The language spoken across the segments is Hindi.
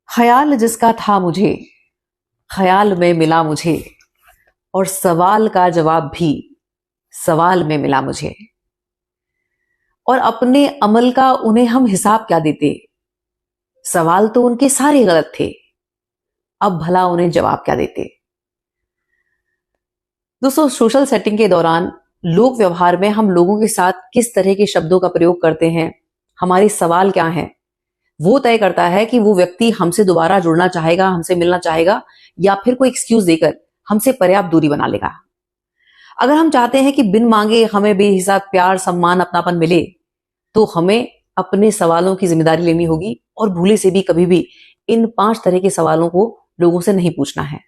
ख्याल जिसका था मुझे, ख्याल में मिला मुझे, और सवाल का जवाब भी सवाल में मिला मुझे। और अपने अमल का उन्हें हम हिसाब क्या देते, सवाल तो उनके सारे गलत थे, अब भला उन्हें जवाब क्या देते। दोस्तों, सोशल सेटिंग के दौरान लोक व्यवहार में हम लोगों के साथ किस तरह के शब्दों का प्रयोग करते हैं, हमारे सवाल क्या हैं, वो तय करता है कि वो व्यक्ति हमसे दोबारा जुड़ना चाहेगा, हमसे मिलना चाहेगा, या फिर कोई एक्सक्यूज देकर हमसे पर्याप्त दूरी बना लेगा। अगर हम चाहते हैं कि बिन मांगे हमें बेहिसाब प्यार, सम्मान, अपनापन मिले, तो हमें अपने सवालों की जिम्मेदारी लेनी होगी और भूले से भी कभी भी इन 5 तरह के सवालों को लोगों से नहीं पूछना है।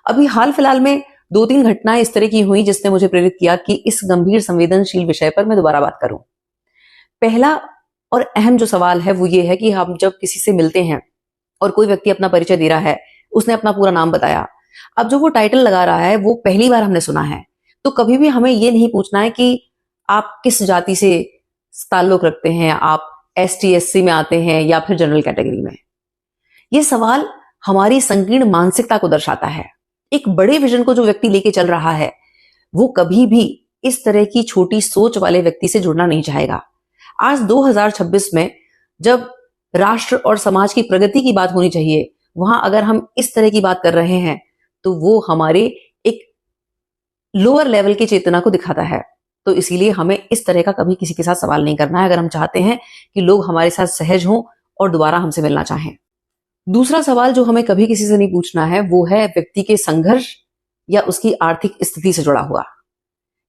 अभी हाल फिलहाल में 2-3 घटनाएं इस तरह की हुई जिसने मुझे प्रेरित किया कि इस गंभीर संवेदनशील विषय पर मैं दोबारा बात करूं। पहला और अहम जो सवाल है वो ये है कि हम जब किसी से मिलते हैं और कोई व्यक्ति अपना परिचय दे रहा है, उसने अपना पूरा नाम बताया, अब जो वो टाइटल लगा रहा है वो पहली बार हमने सुना है, तो कभी भी हमें ये नहीं पूछना है कि आप किस जाति से ताल्लुक रखते हैं, आप ST SC में आते हैं या फिर जनरल कैटेगरी में। ये सवाल हमारी संकीर्ण मानसिकता को दर्शाता है। एक बड़े विजन को जो व्यक्ति लेके चल रहा है वो कभी भी इस तरह की छोटी सोच वाले व्यक्ति से जुड़ना नहीं चाहेगा। आज 2026 में जब राष्ट्र और समाज की प्रगति की बात होनी चाहिए, वहां अगर हम इस तरह की बात कर रहे हैं तो वो हमारे एक लोअर लेवल की चेतना को दिखाता है। तो इसीलिए हमें इस तरह का कभी किसी के साथ सवाल नहीं करना है अगर हम चाहते हैं कि लोग हमारे साथ सहज हों और दोबारा हमसे मिलना चाहें। दूसरा सवाल जो हमें कभी किसी से नहीं पूछना है वो है व्यक्ति के संघर्ष या उसकी आर्थिक स्थिति से जुड़ा हुआ।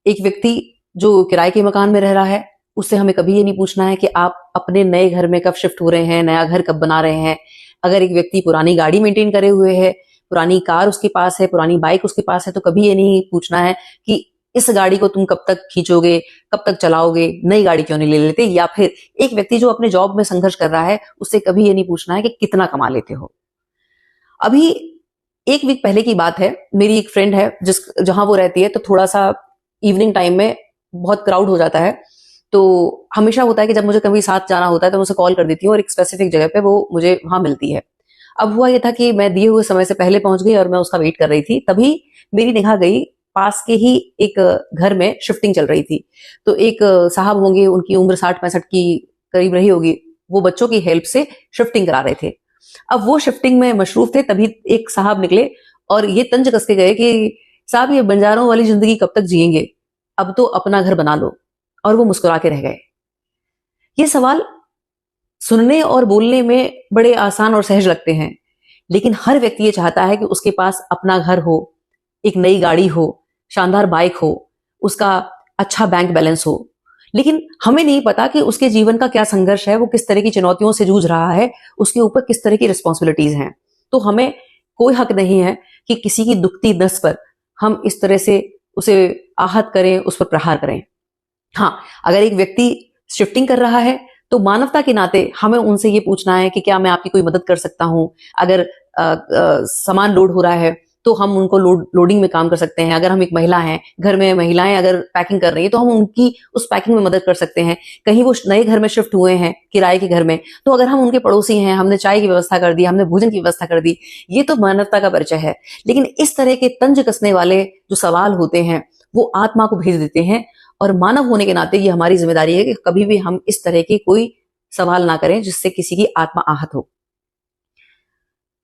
एक व्यक्ति जो किराए के मकान में रह रहा है, उससे हमें कभी ये नहीं पूछना है कि आप अपने नए घर में कब शिफ्ट हो रहे हैं, नया घर कब बना रहे हैं। अगर एक व्यक्ति पुरानी गाड़ी मेंटेन करे हुए है, पुरानी कार उसके पास है, पुरानी बाइक उसके पास है, तो कभी ये नहीं पूछना है कि इस गाड़ी को तुम कब तक खींचोगे, कब तक चलाओगे, नई गाड़ी क्यों नहीं ले लेते। या फिर एक व्यक्ति जो अपने जॉब में संघर्ष कर रहा है, उससे कभी ये नहीं पूछना है कि कितना कमा लेते हो। अभी 1 वीक पहले की बात है, मेरी एक फ्रेंड है जहां वो रहती है, तो थोड़ा सा इवनिंग टाइम में बहुत क्राउड हो जाता है, तो हमेशा होता है कि जब मुझे कभी साथ जाना होता है तो मैं उसे कॉल कर देती हूँ और एक स्पेसिफिक जगह पे वो मुझे वहां मिलती है। अब हुआ ये था कि मैं दिए हुए समय से पहले पहुंच गई और मैं उसका वेट कर रही थी, तभी मेरी निगाह गई पास के ही एक घर में शिफ्टिंग चल रही थी। तो एक साहब होंगे, उनकी उम्र 60-65 की करीब रही होगी, वो बच्चों की हेल्प से शिफ्टिंग करा रहे थे। अब वो शिफ्टिंग में मशरूफ थे, तभी एक साहब निकले और ये तंज कस के गए कि साहब ये बंजारों वाली जिंदगी कब तक जिएंगे, अब तो अपना घर बना लो। और वो मुस्कुरा के रह गए। ये सवाल सुनने और बोलने में बड़े आसान और सहज लगते हैं, लेकिन हर व्यक्ति ये चाहता है कि उसके पास अपना घर हो, एक नई गाड़ी हो, शानदार बाइक हो, उसका अच्छा बैंक बैलेंस हो। लेकिन हमें नहीं पता कि उसके जीवन का क्या संघर्ष है, वो किस तरह की चुनौतियों से जूझ रहा है, उसके ऊपर किस तरह की रिस्पॉन्सिबिलिटीज हैं। तो हमें कोई हक नहीं है कि किसी की दुखती नस पर हम इस तरह से उसे आहत करें, उस पर प्रहार करें। हाँ, अगर एक व्यक्ति शिफ्टिंग कर रहा है तो मानवता के नाते हमें उनसे ये पूछना है कि क्या मैं आपकी कोई मदद कर सकता हूँ। अगर सामान लोड हो रहा है तो हम उनको लोडिंग में काम कर सकते हैं। अगर हम एक महिला हैं, घर में महिलाएं अगर पैकिंग कर रही है तो हम उनकी उस पैकिंग में मदद कर सकते हैं। कहीं वो नए घर में शिफ्ट हुए हैं, किराए के घर में, तो अगर हम उनके पड़ोसी हैं, हमने चाय की व्यवस्था कर दी, हमने भोजन की व्यवस्था कर दी, ये तो मानवता का परिचय है। लेकिन इस तरह के तंज कसने वाले जो सवाल होते हैं वो आत्मा को भेज देते हैं, और मानव होने के नाते ये हमारी जिम्मेदारी है कि कभी भी हम इस तरह के कोई सवाल ना करें जिससे किसी की आत्मा आहत हो।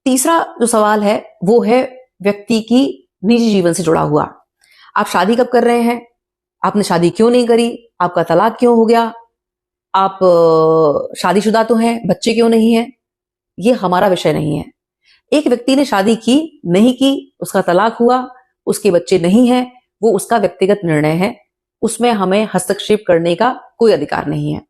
तीसरा जो सवाल है वो है व्यक्ति की निजी जीवन से जुड़ा हुआ। आप शादी कब कर रहे हैं, आपने शादी क्यों नहीं करी, आपका तलाक क्यों हो गया, आप शादीशुदा तो हैं, बच्चे क्यों नहीं हैं। ये हमारा विषय नहीं है। एक व्यक्ति ने शादी की, नहीं की, उसका तलाक हुआ, उसके बच्चे नहीं हैं, वो उसका व्यक्तिगत निर्णय है, उसमें हमें हस्तक्षेप करने का कोई अधिकार नहीं है।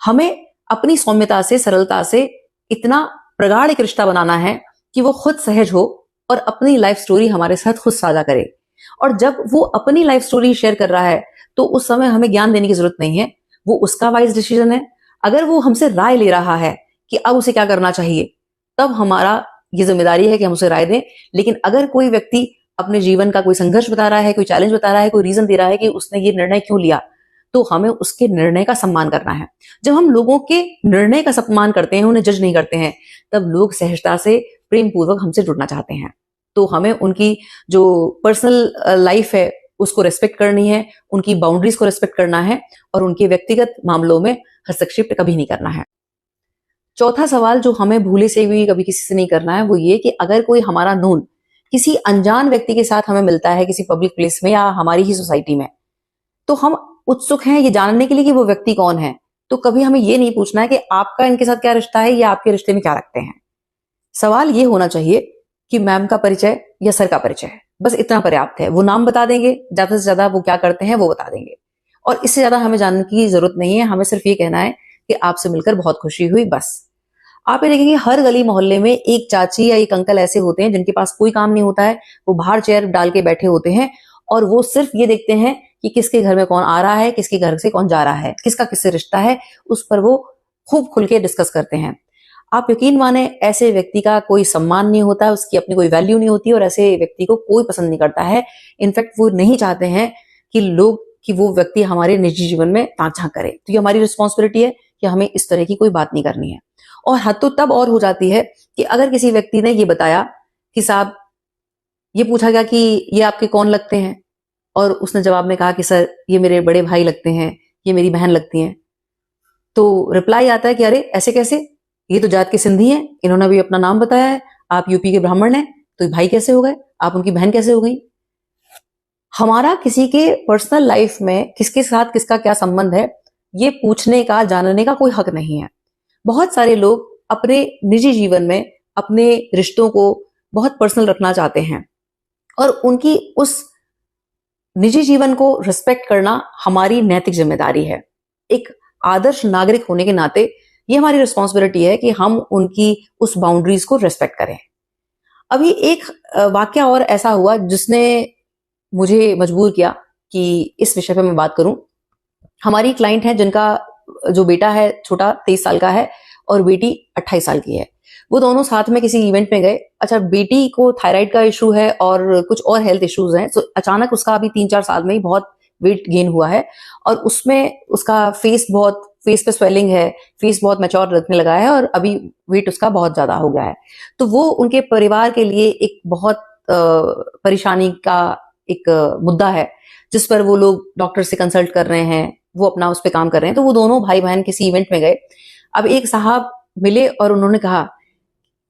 हमें अपनी सौम्यता से, सरलता से इतना प्रगाढ़ एक रिश्ता बनाना है कि वो खुद सहज हो और अपनी लाइफ स्टोरी हमारे साथ खुद साझा करे। और जब वो अपनी लाइफ स्टोरी शेयर कर रहा है तो उस समय हमें ज्ञान देने की जरूरत नहीं है, वो उसका वाइज डिसीजन है। अगर वो हमसे राय ले रहा है कि अब उसे क्या करना चाहिए, तब हमारा ये जिम्मेदारी है कि हम उसे राय दें। लेकिन अगर कोई व्यक्ति अपने जीवन का कोई संघर्ष बता रहा है, कोई चैलेंज बता रहा है, कोई रीजन दे रहा है कि उसने ये निर्णय क्यों लिया, तो हमें उसके निर्णय का सम्मान करना है। जब हम लोगों के निर्णय का सम्मान करते हैं, उन्हें जज नहीं करते हैं, तब लोग सहजता से प्रेम पूर्वक हमसे जुड़ना चाहते हैं। तो हमें उनकी जो पर्सनल लाइफ है उसको रेस्पेक्ट करनी है, उनकी बाउंड्रीज को रेस्पेक्ट करना है और उनके व्यक्तिगत मामलों में हस्तक्षेप कभी नहीं करना है। चौथा सवाल जो हमें भूले से भी कभी किसी से नहीं करना है वो ये कि अगर कोई हमारा नोन किसी अनजान व्यक्ति के साथ हमें मिलता है किसी पब्लिक प्लेस में या हमारी ही सोसाइटी में, तो हम उत्सुक हैं ये जानने के लिए कि वो व्यक्ति कौन है। तो कभी हमें ये नहीं पूछना है कि आपका इनके साथ क्या रिश्ता है या आपके रिश्ते में क्या रखते हैं। सवाल ये होना चाहिए कि मैम का परिचय या सर का परिचय, बस इतना पर्याप्त है। वो नाम बता देंगे, ज्यादा से ज्यादा वो क्या करते हैं वो बता देंगे, और इससे ज्यादा हमें जानने की जरूरत नहीं है। हमें सिर्फ ये कहना है कि आपसे मिलकर बहुत खुशी हुई, बस। आप ये देखेंगे हर गली मोहल्ले में एक चाची या एक अंकल ऐसे होते हैं जिनके पास कोई काम नहीं होता है, वो बाहर चेयर डाल के बैठे होते हैं और वो सिर्फ ये देखते हैं कि किसके घर में कौन आ रहा है, किसके घर से कौन जा रहा है, किसका किससे रिश्ता है, उस पर वो खूब खुल के डिस्कस करते हैं। आप यकीन माने ऐसे व्यक्ति का कोई सम्मान नहीं होता है, उसकी अपनी कोई वैल्यू नहीं होती और ऐसे व्यक्ति को कोई पसंद नहीं करता है। इनफैक्ट वो नहीं चाहते हैं कि वो व्यक्ति हमारे निजी जीवन में ताक झांक करे। तो ये हमारी रिस्पॉन्सिबिलिटी है कि हमें इस तरह की कोई बात नहीं करनी है। और हद तो तब और हो जाती है कि अगर किसी व्यक्ति ने ये बताया कि साहब, ये पूछा गया कि ये आपके कौन लगते हैं, और उसने जवाब में कहा कि सर ये मेरे बड़े भाई लगते हैं, ये मेरी बहन लगती हैं, तो रिप्लाई आता है कि अरे ऐसे कैसे, ये तो जात के सिंधी हैं, इन्होंने भी अपना नाम बताया है, आप यूपी के ब्राह्मण हैं, तो भाई कैसे हो गए, आप उनकी बहन कैसे हो गई। हमारा किसी के पर्सनल लाइफ में किसके साथ किसका क्या संबंध है ये पूछने का, जानने का कोई हक नहीं है। बहुत सारे लोग अपने निजी जीवन में अपने रिश्तों को बहुत पर्सनल रखना चाहते हैं और उनकी उस निजी जीवन को रिस्पेक्ट करना हमारी नैतिक जिम्मेदारी है। एक आदर्श नागरिक होने के नाते ये हमारी रिस्पॉन्सिबिलिटी है कि हम उनकी उस बाउंड्रीज को रिस्पेक्ट करें। अभी एक वाकया और ऐसा हुआ जिसने मुझे मजबूर किया कि इस विषय पे मैं बात करूं। हमारी क्लाइंट है जिनका जो बेटा है छोटा 23 साल का है और बेटी 28 साल की है। वो दोनों साथ में किसी इवेंट में गए। अच्छा, बेटी को थायराइड का इशू है और कुछ और हेल्थ इश्यूज हैं, तो अचानक उसका अभी 3-4 साल में ही बहुत वेट गेन हुआ है और उसमें उसका फेस पे स्वेलिंग है, फेस बहुत मैच्योर लगने लगा है और अभी वेट उसका बहुत ज्यादा हो गया है। तो वो उनके परिवार के लिए एक बहुत परेशानी का एक मुद्दा है जिस पर वो लोग डॉक्टर से कंसल्ट कर रहे हैं, वो अपना उस पर काम कर रहे हैं। तो वो दोनों भाई बहन किसी इवेंट में गए। अब एक साहब मिले और उन्होंने कहा,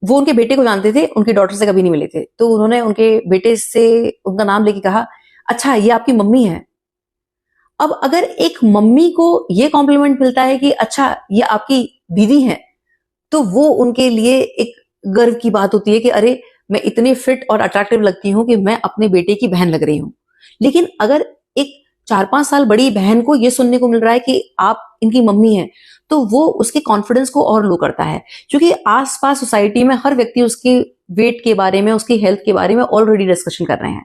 वो उनके बेटे को जानते थे, उनकी डॉटर से कभी नहीं मिले थे, तो उन्होंने उनके बेटे से उनका नाम लेके कहा, अच्छा ये आपकी मम्मी है। अब अगर एक मम्मी को ये कॉम्प्लीमेंट मिलता है कि अच्छा ये आपकी दीदी है, तो वो उनके लिए एक गर्व की बात होती है कि अरे मैं इतनी फिट और अट्रैक्टिव लगती हूँ कि मैं अपने बेटे की बहन लग रही हूँ। लेकिन अगर एक 4-5 साल बड़ी बहन को ये सुनने को मिल रहा है कि आप इनकी मम्मी हैं, तो वो उसके कॉन्फिडेंस को और लो करता है, क्योंकि आसपास सोसाइटी में हर व्यक्ति उसके वेट के बारे में, उसकी हेल्थ के बारे में ऑलरेडी डिस्कशन कर रहे हैं।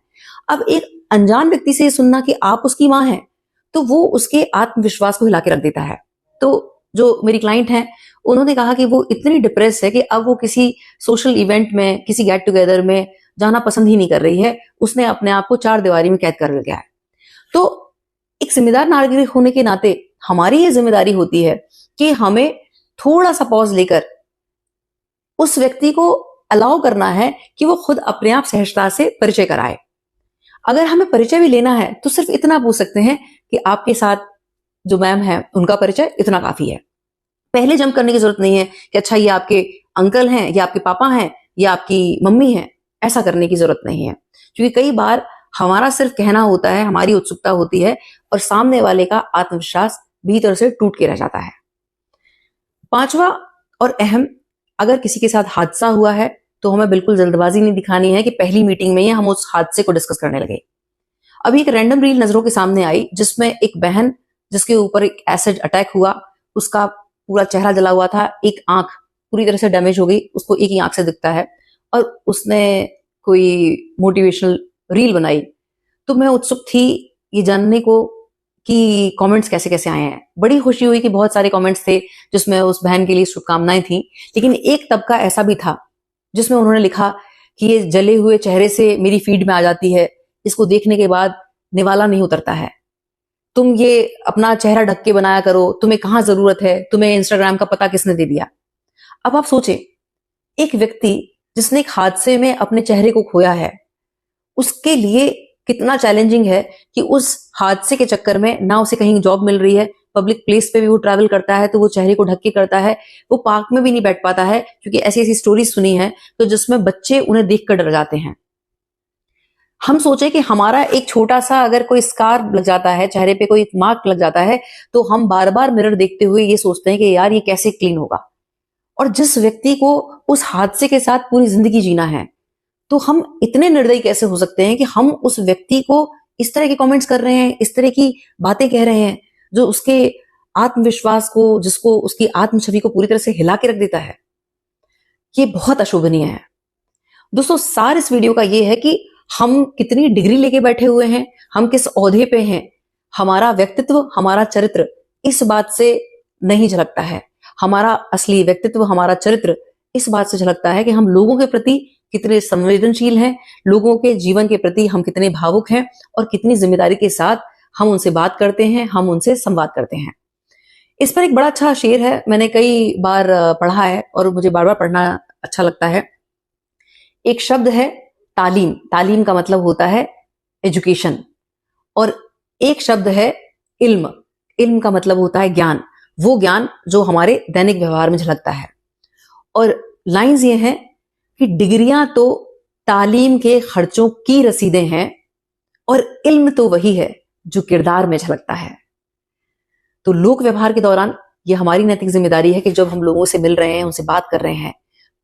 अब एक अनजान व्यक्ति से सुनना कि आप उसकी माँ हैं, तो वो उसके आत्मविश्वास को हिला के रख देता है। तो जो मेरी क्लाइंट है उन्होंने कहा कि वो इतनी डिप्रेस है कि अब वो किसी सोशल इवेंट में, किसी गेट टुगेदर में जाना पसंद ही नहीं कर रही है। उसने अपने आप को 4 दीवारी में कैद कर लिया है। तो एक जिम्मेदार नागरिक होने के नाते हमारी ये जिम्मेदारी होती है कि हमें थोड़ा सा पॉज लेकर उस व्यक्ति को अलाउ करना है कि वो खुद अपने आप सहजता से परिचय कराए। अगर हमें परिचय भी लेना है तो सिर्फ इतना पूछ सकते हैं कि आपके साथ जो मैम है उनका परिचय इतना काफी है। पहले जंप करने की जरूरत नहीं है कि अच्छा ये आपके अंकल हैं या आपके पापा हैं या आपकी मम्मी है, ऐसा करने की जरूरत नहीं है। क्योंकि कई बार हमारा सिर्फ कहना होता है, हमारी उत्सुकता होती है और सामने वाले का आत्मविश्वास भीतर से टूट के रह जाता है। 5वां और अहम, अगर किसी के साथ हादसा हुआ है तो हमें बिल्कुल जल्दबाजी नहीं दिखानी है कि पहली मीटिंग में ही हम उस हादसे को डिस्कस करने लगे। अभी एक रैंडम रील नजरों के सामने आई जिसमें एक बहन जिसके ऊपर एक एसिड अटैक हुआ, उसका पूरा चेहरा जला हुआ था, एक आंख पूरी तरह से डैमेज हो गई, उसको एक ही आंख से दिखता है, और उसने कोई मोटिवेशनल रील बनाई। तो मैं उत्सुक थी ये जानने को कि कमेंट्स कैसे कैसे आए हैं। बड़ी खुशी हुई कि बहुत सारे कमेंट्स थे जिसमें उस बहन के लिए शुभकामनाएं थी, लेकिन एक तबका ऐसा भी था जिसमें उन्होंने लिखा कि ये जले हुए चेहरे से मेरी फीड में आ जाती है, इसको देखने के बाद निवाला नहीं उतरता है। तुम ये अपना चेहरा ढक के बनाया करो, तुम्हें कहाँ जरूरत है, तुम्हें इंस्टाग्राम का पता किसने दे दिया। अब आप सोचें, एक व्यक्ति जिसने एक हादसे में अपने चेहरे को खोया है, उसके लिए कितना चैलेंजिंग है कि उस हादसे के चक्कर में ना उसे कहीं जॉब मिल रही है, पब्लिक प्लेस पे भी वो ट्रैवल करता है तो वो चेहरे को ढक के करता है, वो पार्क में भी नहीं बैठ पाता है, क्योंकि ऐसी ऐसी स्टोरी सुनी है तो जिसमें बच्चे उन्हें देखकर डर जाते हैं। हम सोचे कि हमारा एक छोटा सा अगर कोई स्कार लग जाता है, चेहरे पे कोई मार्क लग जाता है, तो हम बार बार मिरर देखते हुए ये सोचते हैं कि यार ये कैसे क्लीन होगा। और जिस व्यक्ति को उस हादसे के साथ पूरी जिंदगी जीना है, तो हम इतने निर्दयी कैसे हो सकते हैं कि हम उस व्यक्ति को इस तरह के कमेंट्स कर रहे हैं, इस तरह की बातें कह रहे हैं, जो उसके आत्मविश्वास को, जिसको उसकी आत्म छवि को पूरी तरह से हिला के रख देता है। ये बहुत अशोभनीय है। दोस्तों, सार इस वीडियो का ये है कि हम कितनी डिग्री लेके बैठे हुए हैं, हम किस ओहदे पे हैं, हमारा व्यक्तित्व, हमारा चरित्र इस बात से नहीं झलकता है। हमारा असली व्यक्तित्व, हमारा चरित्र इस बात से झलकता है कि हम लोगों के प्रति कितने संवेदनशील हैं, लोगों के जीवन के प्रति हम कितने भावुक हैं और कितनी जिम्मेदारी के साथ हम उनसे बात करते हैं, हम उनसे संवाद करते हैं। इस पर एक बड़ा अच्छा शेर है, मैंने कई बार पढ़ा है और मुझे बार बार पढ़ना अच्छा लगता है। एक शब्द है तालीम, तालीम का मतलब होता है एजुकेशन, और एक शब्द है इल्म, इल्म का मतलब होता है ज्ञान, वो ज्ञान जो हमारे दैनिक व्यवहार में झलकता है। और लाइंस ये हैं कि डिग्रियां तो तालीम के खर्चों की रसीदें हैं और इल्म तो वही है जो किरदार में झलकता है। तो लोक व्यवहार के दौरान ये हमारी नैतिक जिम्मेदारी है कि जब हम लोगों से मिल रहे हैं, उनसे बात कर रहे हैं,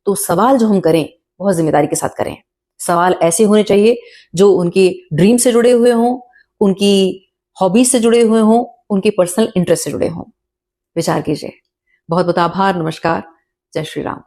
तो सवाल जो हम करें बहुत जिम्मेदारी के साथ करें। सवाल ऐसे होने चाहिए जो उनकी ड्रीम से जुड़े हुए हों, उनकी हॉबीज से जुड़े हुए हों, उनके पर्सनल इंटरेस्ट से जुड़े हों। विचार कीजिए। बहुत बहुत आभार। नमस्कार। जय श्री राम।